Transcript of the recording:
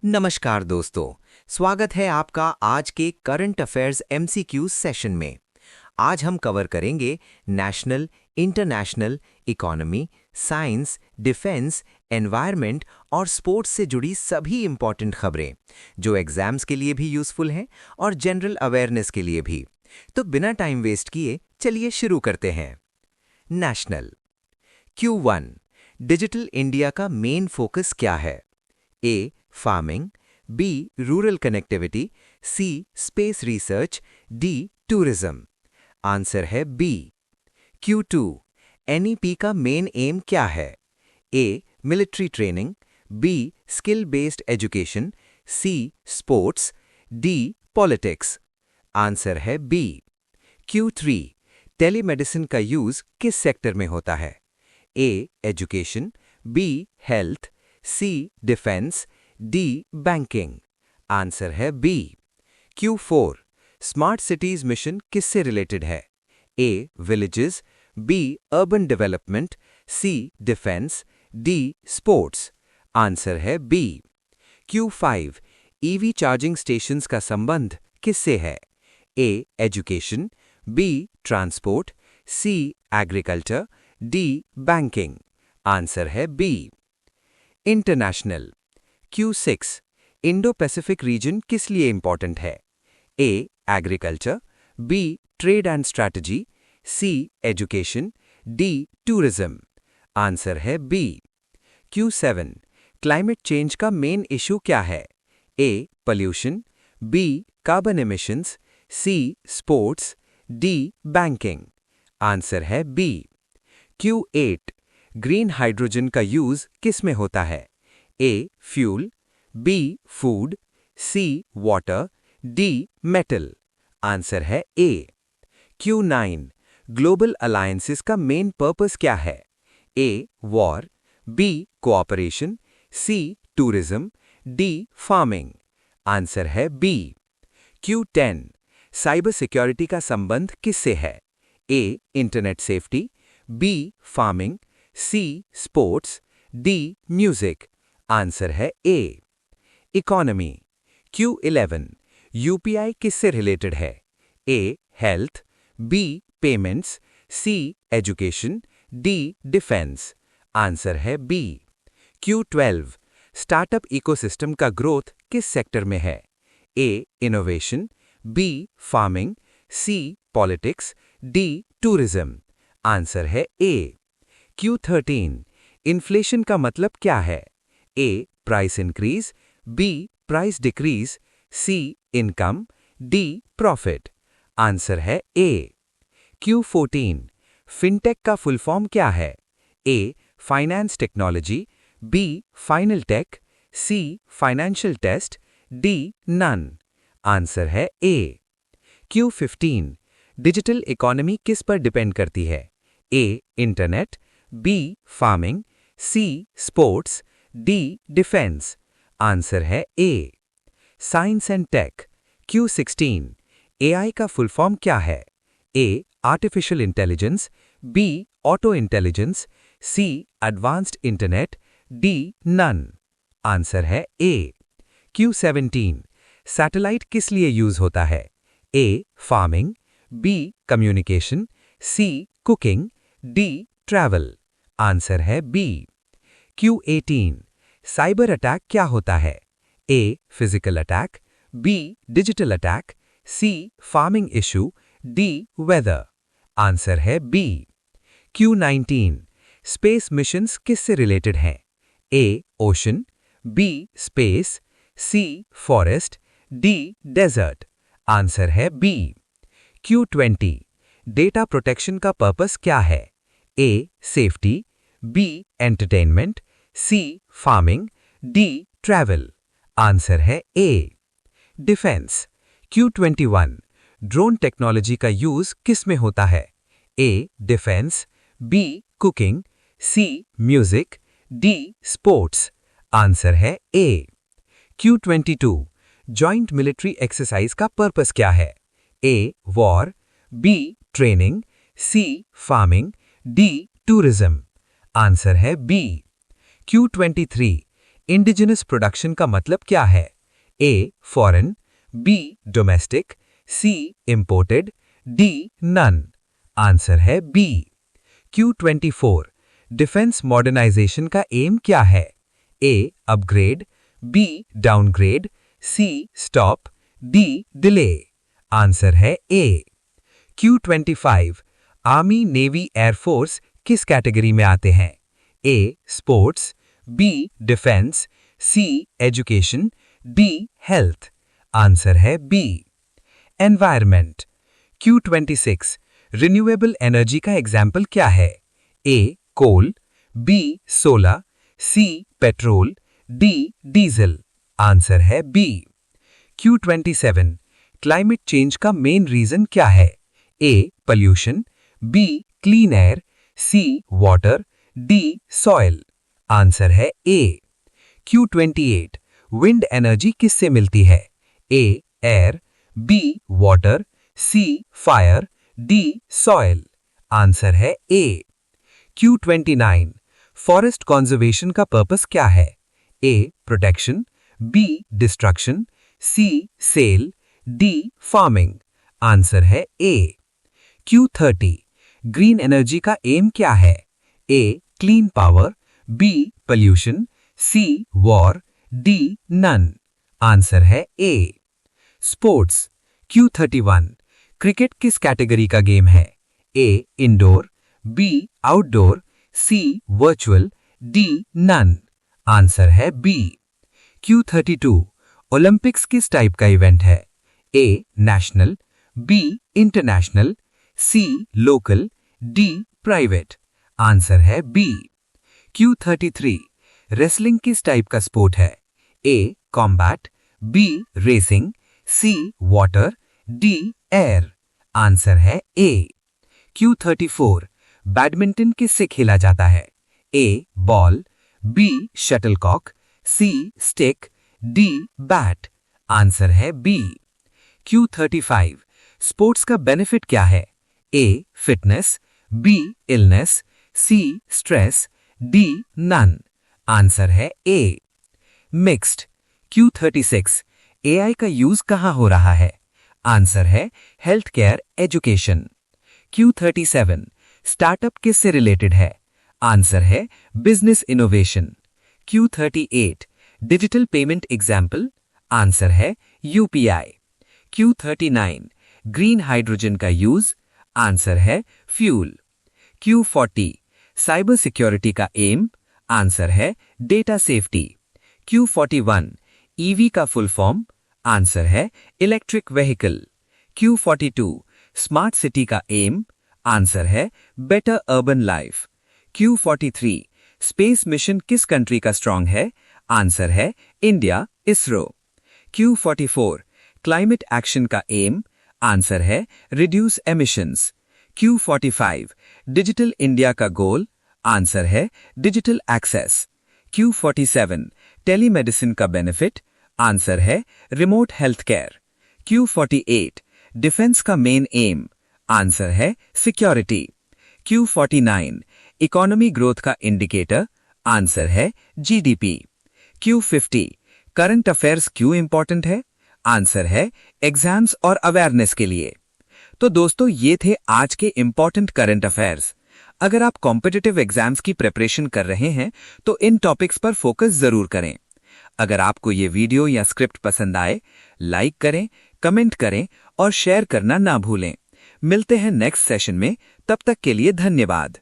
नमस्कार दोस्तों, स्वागत है आपका आज के करंट अफेयर्स एमसीक्यू सेशन में। आज हम कवर करेंगे national, international, economy, science, defence, environment और स्पोर्ट्स से जुड़ी सभी इंपॉर्टेंट खबरें जो एग्जाम्स के लिए भी यूजफुल हैं और जनरल अवेयरनेस के लिए भी। तो बिना टाइम वेस्ट किए चलिए शुरू करते हैं। नेशनल Q1 डिजिटल इंडिया का मेन फोकस क्या है? A farming, B rural connectivity, C space research, D tourism. Answer है बी। Q2 NEP का मेन एम क्या है? A military training, B skill based education, C sports, D politics. Answer है B. Q3 telemedicine का use किस sector में होता है? A education, B health, C defence, D banking. Answer है B. Q4 smart cities mission किससे related है? A villages, B urban development, C defence, D sports. Answer है B. Q5 EV charging stations का संबंध किससे है? A education, B transport, C agriculture, D banking. Answer है B. International Q6 Indo Pacific region किस लिए important है? A agriculture, B trade and strategy, C education, D tourism. Answer है B. Q7 climate change का main issue क्या है? A pollution, B carbon emissions, C sports, D banking. Answer है B. Q8 green hydrogen का use किस में होता है? A fuel, B food, C water, D metal. Answer है ए। Q9 ग्लोबल अलायंसेस का मेन पर्पस क्या है? A war, B cooperation, C tourism, D farming. Answer है बी। Q10 साइबर सिक्योरिटी का संबंध किससे है? A internet safety, B farming, C sports, D music. Answer है ए। इकोनॉमी Q11 यूपीआई किससे रिलेटेड है? A health, B payments, C education, D defence. Answer है B. Q12 startup ecosystem का growth किस सेक्टर में है? A innovation, B farming, C politics, D tourism. Answer है A. Q13 inflation का मतलब क्या है? A price increase, B price decrease, C income, D profit. Answer है ए। Q14 फिनटेक का फुल फॉर्म क्या है? A finance technology, B final tech, C financial test, D none. Answer है ए। Q15 digital economy किस पर depend करती है? A internet, B farming, C sports, D defence. Answer है A. Science and tech Q16 AI का full form क्या है? A artificial intelligence, B auto intelligence, C advanced internet, D none. Answer है A. Q17 satellite किस लिए use होता है? A farming, B communication, C cooking, D travel. Answer है B. Q18 cyber attack क्या होता है? A physical attack, B digital attack, C farming issue, D weather. Answer है बी। Q19 स्पेस मिशंस किससे रिलेटेड हैं? A ocean, B space, C forest, D desert. Answer है B. Q20 data protection का purpose क्या है? A safety, B entertainment, C farming, D travel. Answer है A. Defence Q21 drone technology का use किस में होता है? A defence, B cooking, C music, D sports. Answer है A. Q22 joint military exercise का पर्पस क्या है? A war, B training, C farming, D tourism. Answer है बी। Q23 इंडिजिनस प्रोडक्शन का मतलब क्या है? A foreign, B domestic, C imported, D none. Answer है बी। Q24 डिफेंस मॉडर्नाइजेशन का एम क्या है? A upgrade, B downgrade, C stop, D delay. Answer है A. Q25 army navy air force किस कैटेगरी में आते हैं? A sports, B defence, C education, D health. Answer है B. Environment Q26 renewable energy का एग्जाम्पल क्या है? A coal, B solar, C petrol, D diesel. Answer है बी। Q27 क्लाइमेट चेंज का मेन रीजन क्या है? A pollution, B clean air, C water, D soil. Answer है A. Q28 wind energy किससे मिलती है? A air, B water, C fire, D soil. Answer है A. Q29 forest conservation का purpose क्या है? A protection, B destruction, C sale, D farming. Answer है A. Q30 green energy का aim क्या है? A clean power, B pollution, C war, D none. Answer है A. Sports Q31 cricket किस category का गेम है? A indoor, B outdoor, C virtual, D none. Answer है B. Q32 Olympics किस type का इवेंट है? A national, B international, C local, D private. Answer है B. Q33 wrestling किस type का स्पोर्ट है? A combat, B racing, C water, D air. Answer है ए। Q34 badminton किससे खेला जाता है? ए बॉल, बी शटलकॉक, सी स्टिक, डी बैट। आंसर है बी। Q35 स्पोर्ट्स का बेनिफिट क्या है? ए फिटनेस, बी इलनेस, सी स्ट्रेस, डी नन। आंसर है ए। मिक्स्ड Q36 एआई का यूज कहां हो रहा है? आंसर है health care education. Q37 startup किससे रिलेटेड है? आंसर है business innovation. Q38 digital payment example. Answer है यूपीआई। Q39 ग्रीन हाइड्रोजन का यूज। आंसर है फ्यूल। Q40 साइबर सिक्योरिटी का एम। आंसर है डेटा सेफ्टी। Q41 ईवी का फुल फॉर्म। आंसर है electric vehicle. Q42 smart city का M. Answer है better urban life. Q43 space mission किस country का स्ट्रांग है? आंसर है India, ISRO. Q44 climate action का एम। आंसर है reduce emissions. Q45 digital India का गोल। आंसर है डिजिटल एक्सेस। Q47 टेलीमेडिसिन का बेनिफिट। आंसर है remote health care. Q48 defence का मेन एम। आंसर है सिक्योरिटी। Q49 इकोनॉमी ग्रोथ का इंडिकेटर। आंसर है जीडीपी। Q50 करंट अफेयर्स क्यों इंपॉर्टेंट है? आंसर है एग्जाम्स और अवेयरनेस के लिए। तो दोस्तों ये थे आज के इंपॉर्टेंट करंट अफेयर्स। अगर आप कॉम्पिटिटिव एग्जाम्स की प्रिपरेशन कर रहे हैं तो इन टॉपिक्स पर फोकस जरूर करें। अगर आपको ये वीडियो या स्क्रिप्ट पसंद आए, लाइक करें, कमेंट करें और शेयर करना ना भूलें। मिलते हैं नेक्स्ट सेशन में, तब तक के लिए धन्यवाद।